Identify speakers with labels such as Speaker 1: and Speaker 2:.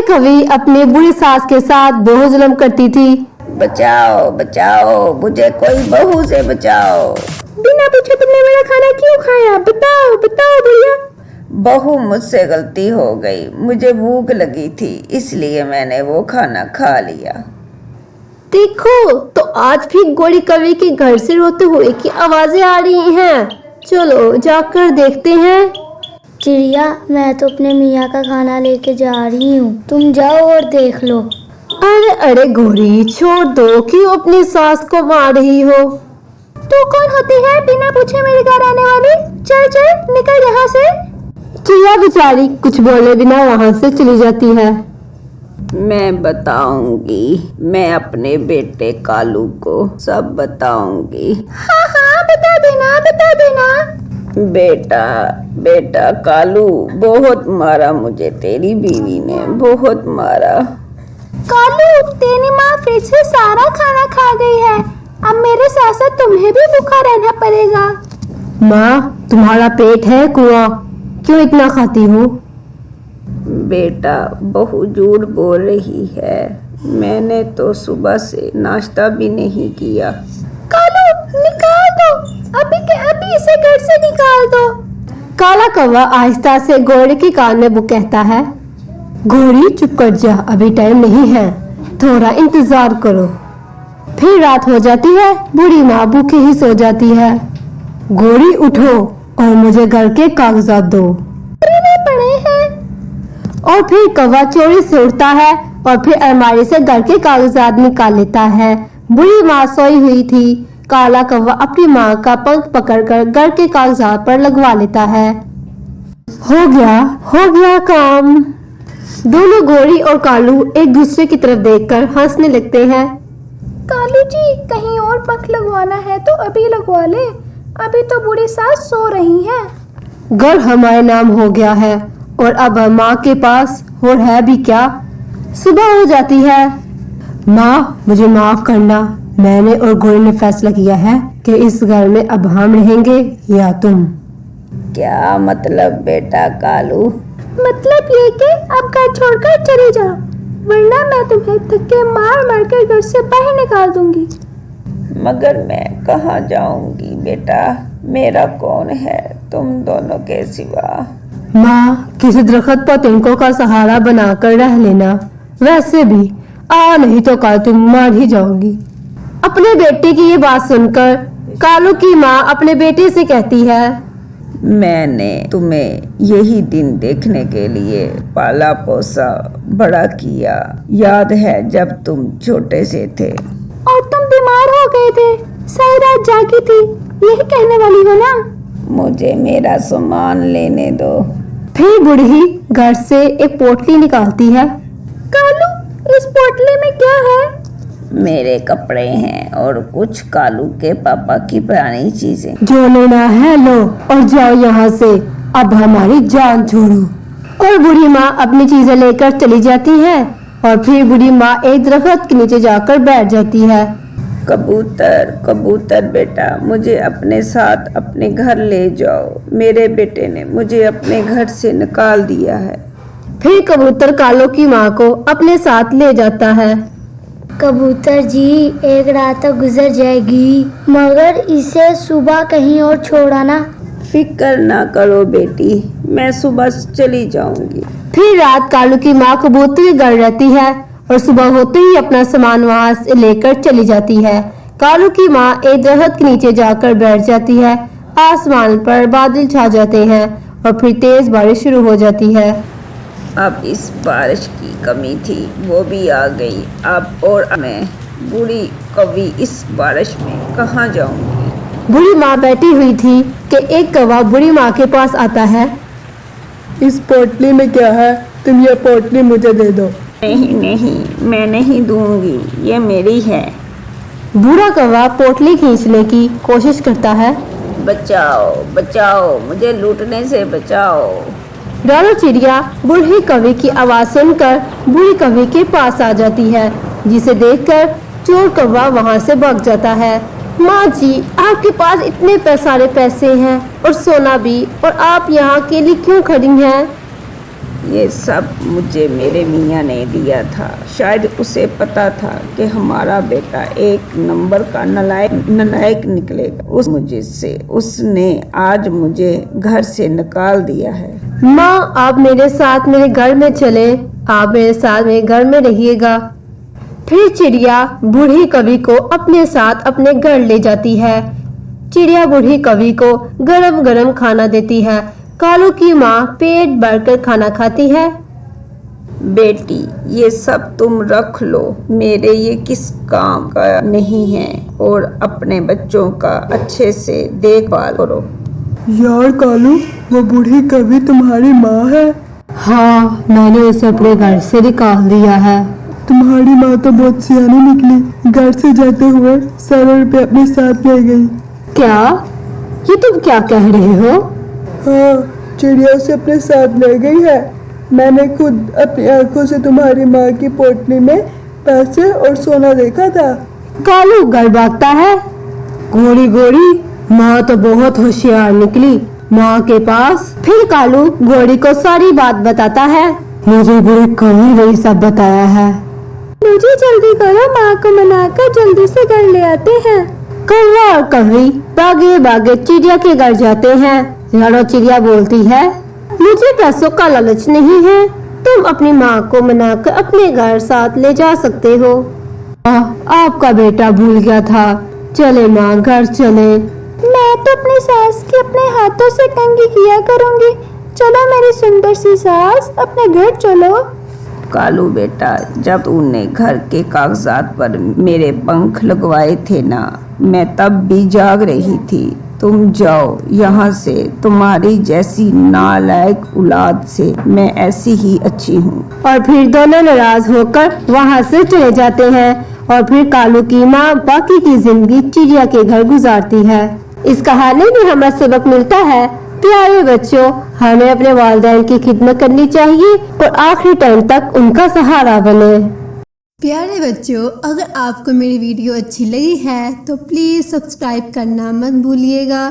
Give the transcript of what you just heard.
Speaker 1: यह कवि अपनी बुरी सास के साथ बहुत जुल्म करती थी।
Speaker 2: बचाओ बचाओ, मुझे कोई बहू से बचाओ।
Speaker 1: बिना पूछे तुमने मेरा खाना क्यों खाया? बताओ बताओ भैया।
Speaker 2: बहू, मुझसे गलती हो गई, मुझे भूख लगी थी इसलिए मैंने वो खाना खा लिया।
Speaker 1: देखो तो आज भी गोरी कवि के घर से रोते हुए की आवाजें आ रही हैं। चलो जाकर देखते हैं।
Speaker 3: चिड़िया, मैं तो अपने मियाँ का खाना लेके जा रही हूँ, तुम जाओ और देख लो।
Speaker 1: अरे अरे गोरी, छोड़ दो, क्यों अपनी सास को मार रही हो? तो कौन होती है बिना पूछे मेरे घर आने वाली? चल चल निकल यहाँ से। चिड़िया बेचारी कुछ बोले बिना वहाँ से चली जाती है।
Speaker 2: मैं बताऊंगी, मैं अपने बेटे कालू को सब बताऊंगी।
Speaker 1: हाँ हाँ बता देना बता देना।
Speaker 2: बेटा कालू, बहुत मारा मुझे तेरी बीवी ने, बहुत मारा।
Speaker 1: कालू, तेरी माँ फिर से सारा खाना खा गई है। अब मेरे साथ साथ तुम्हें भी भूखा रहना पड़ेगा। माँ, तुम्हारा पेट है कुआं, क्यों इतना खाती हो?
Speaker 2: बेटा, बहू झूठ बोल रही है, मैंने तो सुबह से नाश्ता भी नहीं किया।
Speaker 1: कालू, निकाल दो, अभी के अभी इसे घर से निकाल दो। काला कौवा आहिस्ता से घोड़े के कान में कहता है, घोड़ी चुप कर जा, अभी टाइम नहीं है, थोड़ा इंतजार करो। फिर रात हो जाती है, बूढ़ी माँ भूखे ही सो जाती है। घोड़ी उठो और मुझे घर के कागजात दो। पड़े हैं। और फिर कौवा चोरी से उठता है और फिर अलमारी से घर के कागजात निकाल लेता है। बूढ़ी माँ सोई हुई थी। काला कौवा अपनी माँ का पंख पकड़कर घर के कागजात पर लगवा लेता है। हो गया काम। दोनों घोड़ी और कालू एक दूसरे की तरफ देखकर हंसने लगते हैं। कालू जी, कहीं और पंख लगवाना है तो अभी लगवा ले, अभी तो बूढ़ी सास सो रही है। घर हमारे नाम हो गया है और अब माँ के पास और है भी क्या। सुबह हो जाती है। माँ, मुझे माफ करना, मैंने और घोड़ी ने फैसला किया है कि इस घर में अब हम रहेंगे या तुम।
Speaker 2: क्या मतलब बेटा कालू?
Speaker 1: मतलब ये कि अब घर छोड़कर चले जाओ, वरना मैं तुम्हें धक्के मार मार कर घर से बाहर निकाल दूंगी।
Speaker 2: मगर मैं कहाँ जाऊंगी बेटा, मेरा कौन है तुम दोनों के सिवा?
Speaker 1: माँ, किसी दरख्त पर तिनकों का सहारा बनाकर रह लेना, वैसे भी नहीं तो कल तुम मर ही जाओगी। अपने बेटे की ये बात सुनकर कालू की माँ अपने बेटे से कहती है,
Speaker 2: मैंने तुम्हें यही दिन देखने के लिए पाला पोसा, बड़ा किया। याद है जब तुम छोटे से थे
Speaker 1: और तुम बीमार हो गए थे, सारी रात जागी थी, यही कहने वाली हो ना?
Speaker 2: मुझे मेरा सामान लेने दो।
Speaker 1: फिर बूढ़ी घर से एक पोटली निकालती है। कालू, इस पोटली में क्या है?
Speaker 2: मेरे कपड़े हैं और कुछ कालू के पापा की पुरानी चीजें।
Speaker 1: जो लेना है लो और जाओ यहाँ से, अब हमारी जान छोड़ो। और बूढ़ी माँ अपनी चीजें लेकर चली जाती है और फिर बूढ़ी माँ एक दरख्त के नीचे जाकर बैठ जाती है।
Speaker 2: कबूतर कबूतर बेटा, मुझे अपने साथ अपने घर ले जाओ, मेरे बेटे ने मुझे अपने घर से निकाल दिया है।
Speaker 1: फिर कबूतर कालू की माँ को अपने साथ ले जाता है।
Speaker 3: कबूतर जी, एक रात तो गुजर जाएगी, मगर इसे सुबह कहीं और छोड़ाना।
Speaker 2: फिक्र ना करो बेटी, मैं सुबह चली जाऊंगी।
Speaker 1: फिर रात कालू की माँ कबूतर के घर रहती है और सुबह होते ही अपना सामान वहाँ से लेकर चली जाती है। कालू की माँ एक दरख्त के नीचे जाकर बैठ जाती है। आसमान पर बादल छा जाते हैं और फिर तेज बारिश शुरू हो जाती है।
Speaker 2: अब इस बारिश की कमी थी, वो भी आ गई। अब और मैं बूढ़ी कवि इस बारिश में कहाँ जाऊंगी?
Speaker 1: बूढ़ी माँ बैठी हुई थी कि एक कौवा बूढ़ी माँ के पास आता है। इस पोटली में क्या है? तुम ये पोटली मुझे दे दो।
Speaker 2: नहीं, मैं नहीं दूंगी, ये मेरी है।
Speaker 1: बूढ़ा कौवा पोटली खींचने की कोशिश करता है।
Speaker 2: बचाओ बचाओ, मुझे लूटने से बचाओ।
Speaker 1: डरो चिड़िया बूढ़ी कवि की आवाज सुनकर बूढ़ी कवि के पास आ जाती है, जिसे देखकर चोर कौवा वहाँ से भाग जाता है। माँ जी, आपके पास इतने सारे पैसे हैं और सोना भी, और आप यहाँ अकेली क्यों खड़ी हैं?
Speaker 2: ये सब मुझे मेरे मियाँ ने दिया था। शायद उसे पता था कि हमारा बेटा एक नंबर का नालायक निकलेगा। उसने आज मुझे घर से निकाल दिया है।
Speaker 1: माँ, आप मेरे साथ मेरे घर में चले, आप मेरे साथ मेरे घर में रहिएगा। फिर चिड़िया बूढ़ी कवि को अपने साथ अपने घर ले जाती है। चिड़िया बूढ़ी कवि को गरम गरम खाना देती है। कालू की माँ पेट भरकर खाना खाती है।
Speaker 2: बेटी, ये सब तुम रख लो, मेरे ये किस काम का नहीं है, और अपने बच्चों का अच्छे से देखभाल करो।
Speaker 4: यार कालू, वो बूढ़ी कवि तुम्हारी माँ है?
Speaker 1: हाँ, मैंने उसे अपने घर से निकाल दिया है।
Speaker 4: तुम्हारी माँ तो बहुत सियानी निकली, घर से जाते हुए सारे रुपए अपने साथ ले गई।
Speaker 1: क्या? ये तुम क्या कह रहे हो?
Speaker 4: हाँ, चिड़िया उसे अपने साथ ले गई है। मैंने खुद अपनी आंखों से तुम्हारी माँ की पोटली में पैसे और सोना देखा था।
Speaker 1: कालू घर भागता है। गोरी गोरी, माँ तो बहुत होशियार निकली माँ के पास। फिर कालू गोरी को सारी बात बताता है। मुझे बूढ़ी कवि ने सब बताया है। मुझे जल्दी करो, माँ को मनाकर जल्दी से घर ले आते हैं। कौवा और कवि भागे भागे चिड़िया के घर जाते हैं। यारो चिड़िया बोलती है, मुझे पैसों का लालच नहीं है, तुम अपनी माँ को मनाकर अपने घर साथ ले जा सकते हो। आपका बेटा भूल गया था, चले माँ घर चले। मैं तो अपनी सास की अपने हाथों से कंघी किया करूँगी। चलो मेरी सुंदर सी सास, अपने घर चलो।
Speaker 2: कालू बेटा, जब तूने घर के कागजात पर मेरे पंख लगवाए थे ना, मैं तब भी जाग रही थी। तुम जाओ यहाँ से, तुम्हारी जैसी नालायक औलाद से मैं ऐसी ही अच्छी हूँ।
Speaker 1: और फिर दोनों नाराज होकर वहाँ से चले जाते हैं। और फिर कालू की माँ बाकी की जिंदगी चिड़िया के घर गुजारती है। इस कहानी में हमें सबक मिलता है, प्यारे बच्चों, हमें अपने वालिदैन की खिदमत करनी चाहिए और आखिरी टाइम तक उनका सहारा बने। प्यारे बच्चों, अगर आपको मेरी वीडियो अच्छी लगी है तो प्लीज़ सब्सक्राइब करना मत भूलिएगा।